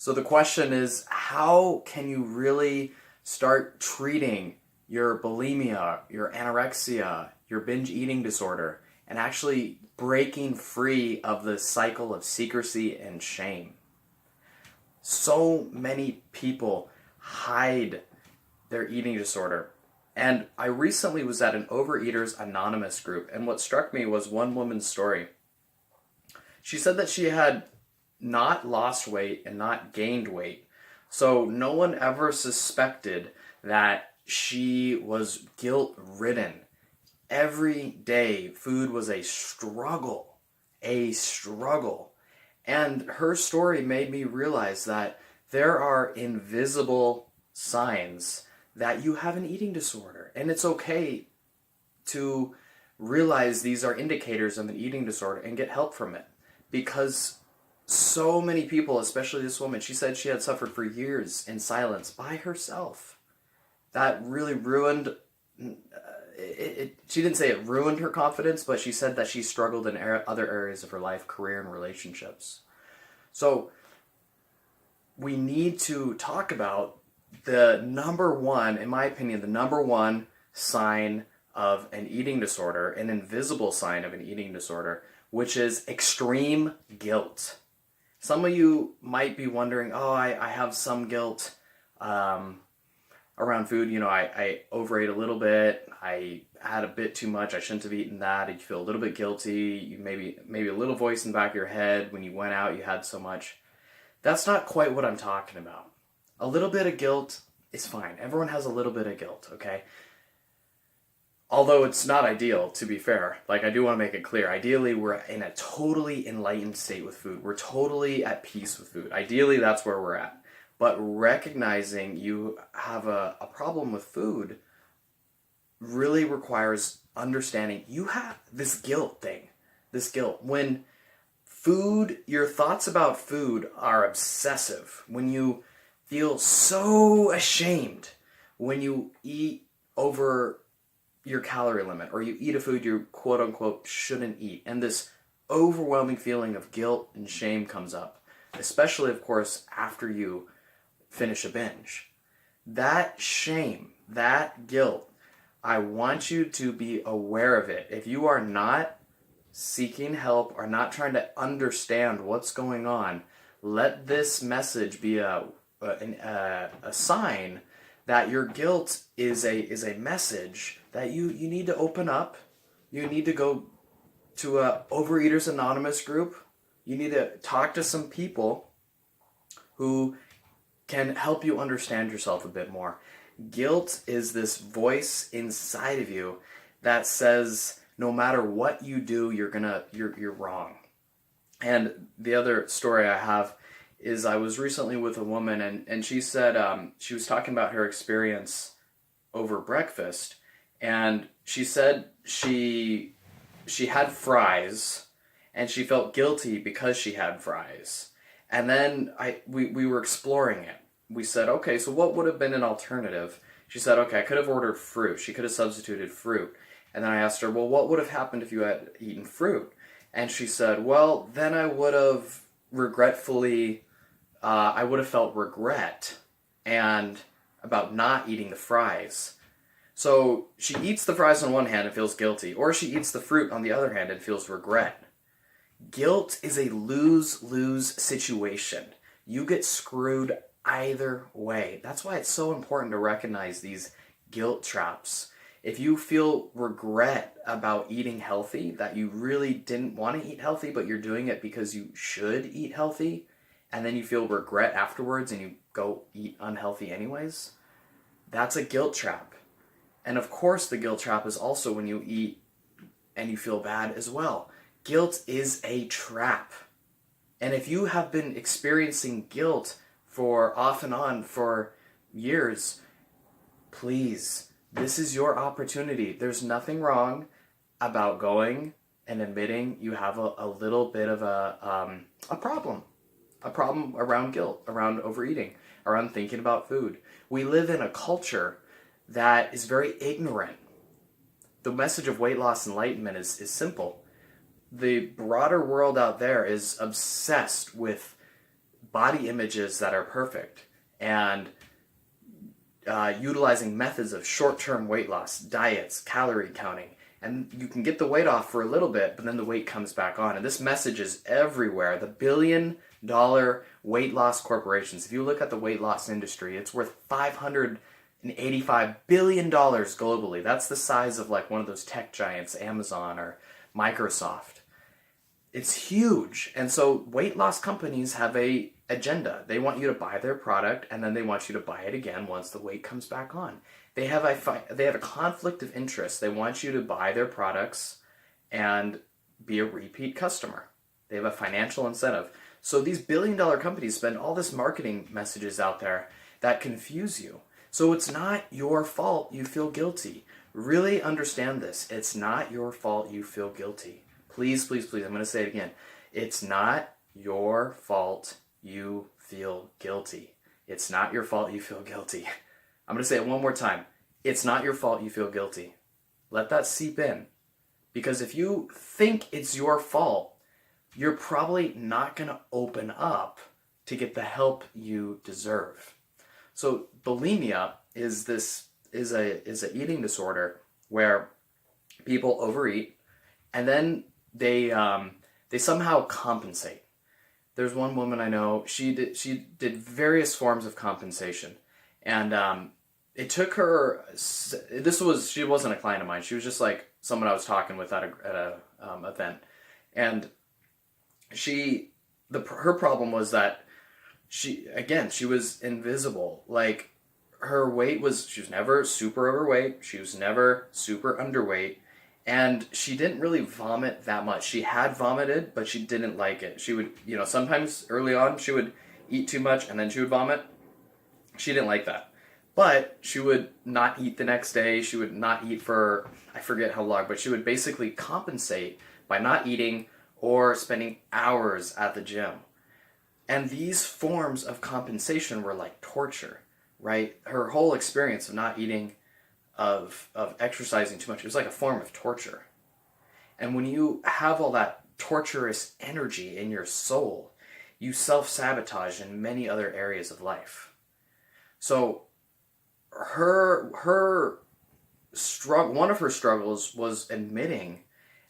So the question is, how can you really start treating your bulimia, your anorexia, your binge eating disorder, and actually breaking free of the cycle of secrecy and shame? So many people hide their eating disorder. And I recently was at an Overeaters Anonymous group, and what struck me was one woman's story. She said that she had not lost weight and not gained weight. So no one ever suspected that she was guilt-ridden. Every day, food was a struggle, a struggle. And her story made me realize that there are invisible signs that you have an eating disorder. And it's okay to realize these are indicators of an eating disorder and get help from it. Because so many people, especially this woman, she said she had suffered for years in silence by herself. That really ruined, she didn't say it ruined her confidence, but she said that she struggled in other areas of her life, career and relationships. So we need to talk about the number one, in my opinion, the number one sign of an eating disorder, an invisible sign of an eating disorder, which is extreme guilt. Some of you might be wondering, oh, I have some guilt around food. You know, I overate a little bit. I had a bit too much. I shouldn't have eaten that. You feel a little bit guilty. You maybe a little voice in the back of your head when you went out, you had so much. That's not quite what I'm talking about. A little bit of guilt is fine. Everyone has a little bit of guilt, okay? Although it's not ideal, to be fair. Like, I do want to make it clear. Ideally, we're in a totally enlightened state with food. We're totally at peace with food. Ideally, that's where we're at. But recognizing you have a problem with food really requires understanding you have this guilt thing. This guilt. When food, your thoughts about food are obsessive. When you feel so ashamed when you eat over your calorie limit, or you eat a food you quote unquote shouldn't eat, and this overwhelming feeling of guilt and shame comes up, especially of course after you finish a binge. That shame, that guilt, I want you to be aware of it. If you are not seeking help or not trying to understand what's going on, let this message be a sign that your guilt is a message that you need to open up. You need to go to a Overeaters Anonymous group. You need to talk to some people who can help you understand yourself a bit more. Guilt is this voice inside of you that says no matter what you do, you're wrong. And the other story I have is I was recently with a woman, and she said she was talking about her experience over breakfast, and she said she had fries and she felt guilty because she had fries. And then we were exploring it. We said, okay, so what would have been an alternative? She said, okay, I could have ordered fruit. She could have substituted fruit. And then I asked her, well, what would have happened if you had eaten fruit? And she said, well, then I would have I would have felt regret and about not eating the fries. So she eats the fries on one hand and feels guilty, or she eats the fruit on the other hand and feels regret. Guilt is a lose-lose situation. You get screwed either way. That's why it's so important to recognize these guilt traps. If you feel regret about eating healthy, that you really didn't want to eat healthy, but you're doing it because you should eat healthy, and then you feel regret afterwards and you go eat unhealthy anyways, that's a guilt trap. And of course the guilt trap is also when you eat and you feel bad as well. Guilt is a trap. And if you have been experiencing guilt for off and on for years, please, this is your opportunity. There's nothing wrong about going and admitting you have a little bit of a problem. A problem around guilt, around overeating, around thinking about food. We live in a culture that is very ignorant. The message of weight loss enlightenment is simple. The broader world out there is obsessed with body images that are perfect, and utilizing methods of short-term weight loss, diets, calorie counting, and you can get the weight off for a little bit, but then the weight comes back on. And this message is everywhere. The billion-dollar weight loss corporations, if you look at the weight loss industry, it's worth $585 billion globally. That's the size of like one of those tech giants, Amazon or Microsoft. It's huge. And so weight loss companies have a agenda. They want you to buy their product, and then they want you to buy it again once the weight comes back on. They have a conflict of interest. They want you to buy their products and be a repeat customer. They have a financial incentive. So these billion-dollar companies spend all this marketing messages out there that confuse you. So it's not your fault you feel guilty. Really understand this. It's not your fault you feel guilty. Please, please, please, I'm going to say it again. It's not your fault you feel guilty. It's not your fault you feel guilty. I'm going to say it one more time. It's not your fault you feel guilty. Let that seep in. Because if you think it's your fault, you're probably not going to open up to get the help you deserve. So bulimia is a eating disorder where people overeat, and then they somehow compensate. There's one woman I know, she did various forms of compensation, and it took her. She wasn't a client of mine. She was just like someone I was talking with at a event, and her problem was that she was invisible. Like her weight she was never super overweight. She was never super underweight. And she didn't really vomit that much. She had vomited, but she didn't like it. She would, sometimes early on she would eat too much and then she would vomit. She didn't like that. But she would not eat the next day. She would not eat for, I forget how long, but she would basically compensate by not eating or spending hours at the gym. And these forms of compensation were like torture, right? Her whole experience of not eating, of exercising too much, it was like a form of torture. And when you have all that torturous energy in your soul, you self-sabotage in many other areas of life. So one of her struggles was admitting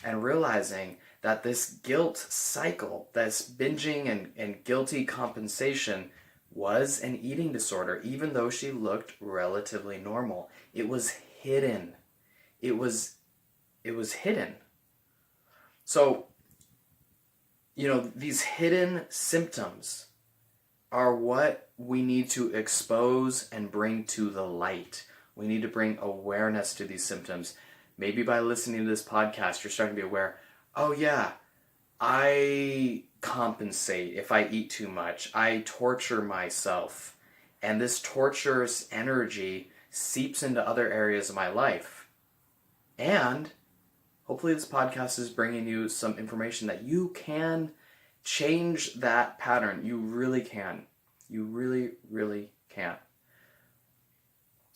and realizing that this guilt cycle, this binging and guilty compensation, was an eating disorder, even though she looked relatively normal. It was hidden. It was hidden. So, these hidden symptoms are what we need to expose and bring to the light. We need to bring awareness to these symptoms. Maybe by listening to this podcast, you're starting to be aware, oh yeah, I compensate if I eat too much. I torture myself. And this torturous energy seeps into other areas of my life. And hopefully this podcast is bringing you some information that you can change that pattern. You really can. You really, really can.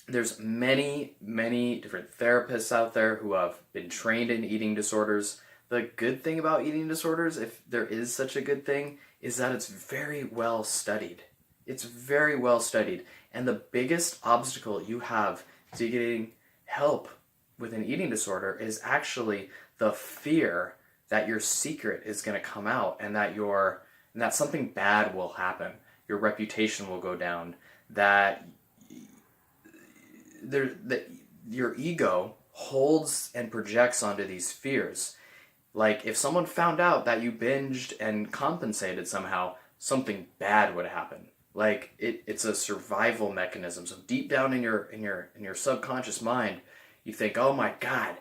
There's many, many different therapists out there who have been trained in eating disorders. The good thing about eating disorders, if there is such a good thing, is that it's very well studied. It's very well studied. And the biggest obstacle you have to getting help with an eating disorder is actually the fear that your secret is going to come out and that something bad will happen. Your reputation will go down. That your ego holds and projects onto these fears. Like, if someone found out that you binged and compensated somehow, something bad would happen. Like, it's a survival mechanism. So deep down in your subconscious mind, you think, oh my God,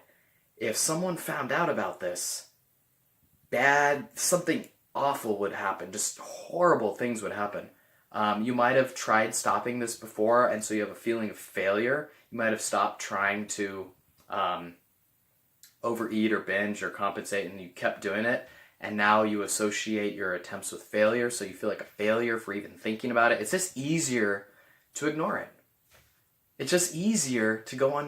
if someone found out about this, something awful would happen. Just horrible things would happen. You might have tried stopping this before, and so you have a feeling of failure. You might have stopped trying to overeat or binge or compensate, and you kept doing it, and now you associate your attempts with failure, so you feel like a failure for even thinking about it. It's just easier to ignore it. It's just easier to go on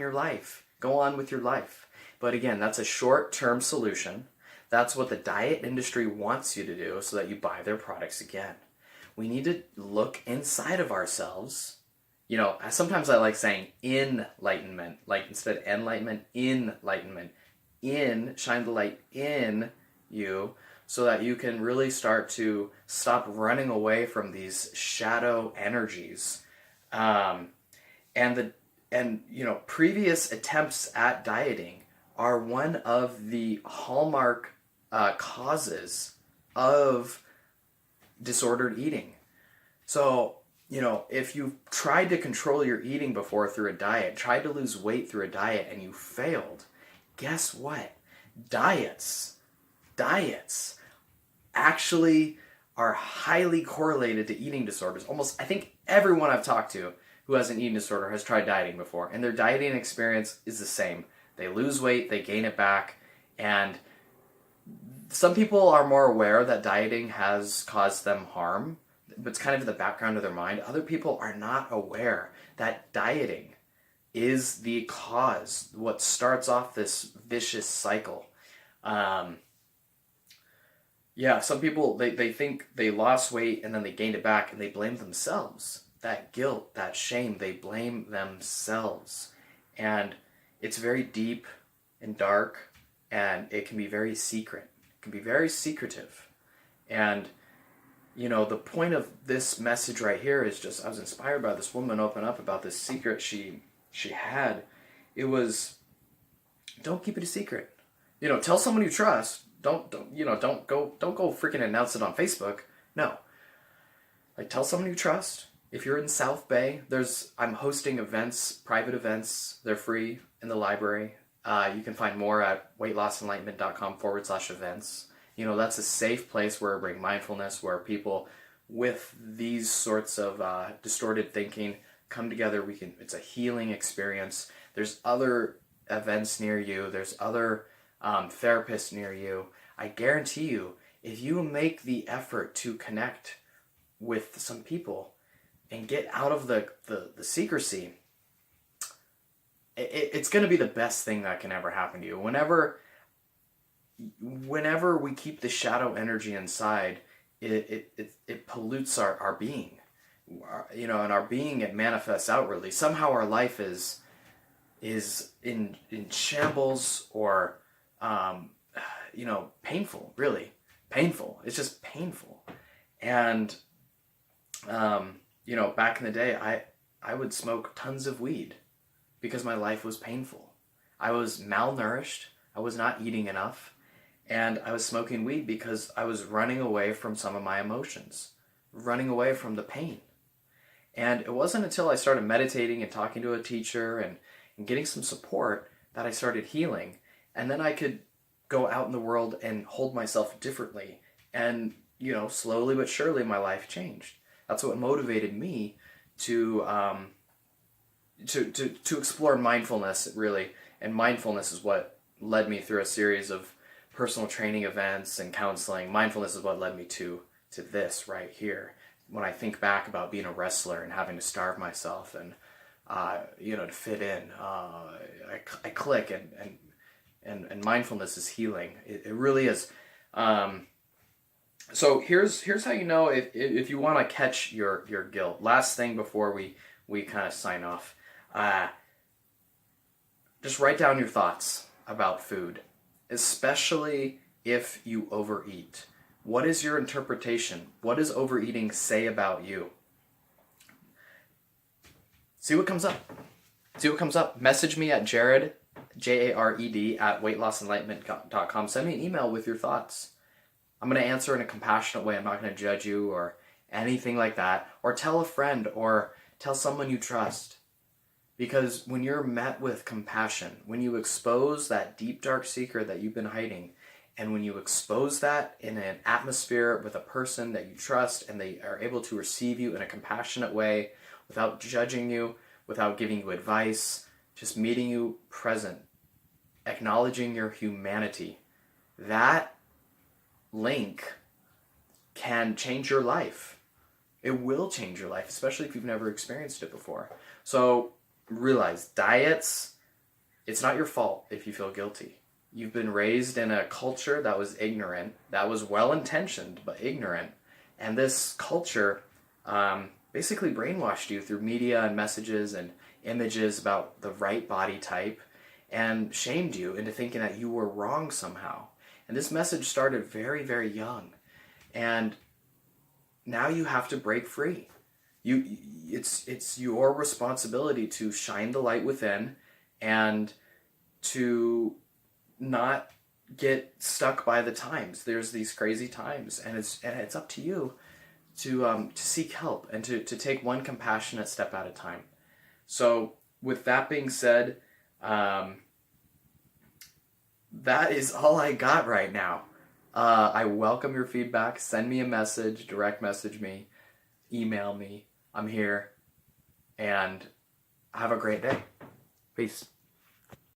with your life. But again, that's a short-term solution. That's what the diet industry wants you to do, so that you buy their products again. we need to look inside of ourselves. You know, sometimes I like saying enlightenment, like instead of enlightenment, enlightenment. Shine the light in you so that you can really start to stop running away from these shadow energies. Um, and you know, previous attempts at dieting are one of the hallmark causes of disordered eating. So, you know, if you've tried to control your eating before through a diet, tried to lose weight through a diet, and you failed, guess what? Diets actually are highly correlated to eating disorders. Almost, I think everyone I've talked to who has an eating disorder has tried dieting before, and their dieting experience is the same. They lose weight, they gain it back, and some people are more aware that dieting has caused them harm, but it's kind of in the background of their mind. Other people are not aware that dieting is the cause, what starts off this vicious cycle. Yeah, some people, they think they lost weight and then they gained it back and they blame themselves. That guilt, that shame, they blame themselves. And it's very deep and dark, and it can be very secret. It can be very secretive. And, you know, the point of this message right here is just, I was inspired by this woman open up about this secret she had. It was, don't keep it a secret. You know, tell someone you trust. Don't go freaking announce it on Facebook. No. Like, tell someone you trust. If you're in South Bay, I'm hosting events, private events. They're free in the library. You can find more at weightlossenlightenment.com/events. You know, that's a safe place where I bring mindfulness, where people with these sorts of distorted thinking come together. It's a healing experience. There's other events near you. There's other therapists near you. I guarantee you, if you make the effort to connect with some people and get out of the secrecy, it's going to be the best thing that can ever happen to you. Whenever we keep the shadow energy inside, it pollutes our being. You know, and our being, it manifests outwardly. Somehow our life is in shambles, or you know, painful, really painful. It's just painful. And you know, back in the day, I would smoke tons of weed because my life was painful. I was malnourished. I was not eating enough. And I was smoking weed because I was running away from some of my emotions, running away from the pain. And it wasn't until I started meditating and talking to a teacher and getting some support that I started healing. And then I could go out in the world and hold myself differently. And, you know, slowly but surely my life changed. That's what motivated me to explore mindfulness, really. And mindfulness is what led me through a series of personal training events and counseling. Mindfulness is what led me to this right here. When I think back about being a wrestler and having to starve myself and you know, to fit in, I click, and mindfulness is healing. It really is. So here's how you know if you want to catch your guilt. Last thing before we kind of sign off, just write down your thoughts about food, especially if you overeat. What is your interpretation? What does overeating say about you? See what comes up. See what comes up. Message me at Jared, Jared, at weightlossenlightenment.com. Send me an email with your thoughts. I'm going to answer in a compassionate way. I'm not going to judge you or anything like that. Or tell a friend or tell someone you trust. Because when you're met with compassion, when you expose that deep, dark secret that you've been hiding, and when you expose that in an atmosphere with a person that you trust and they are able to receive you in a compassionate way without judging you, without giving you advice, just meeting you present, acknowledging your humanity, that link can change your life. It will change your life, especially if you've never experienced it before. So realize, diets, it's not your fault if you feel guilty. You've been raised in a culture that was ignorant, that was well-intentioned, but ignorant. And this culture basically brainwashed you through media and messages and images about the right body type and shamed you into thinking that you were wrong somehow. And this message started very, very young. And now you have to break free. It's your responsibility to shine the light within and to not get stuck by the times. There's these crazy times, and it's up to you to seek help and to take one compassionate step at a time. So with that being said, that is all I got right now. I welcome your feedback. Send me a message, direct message me, email me. I'm here, and have a great day. Peace.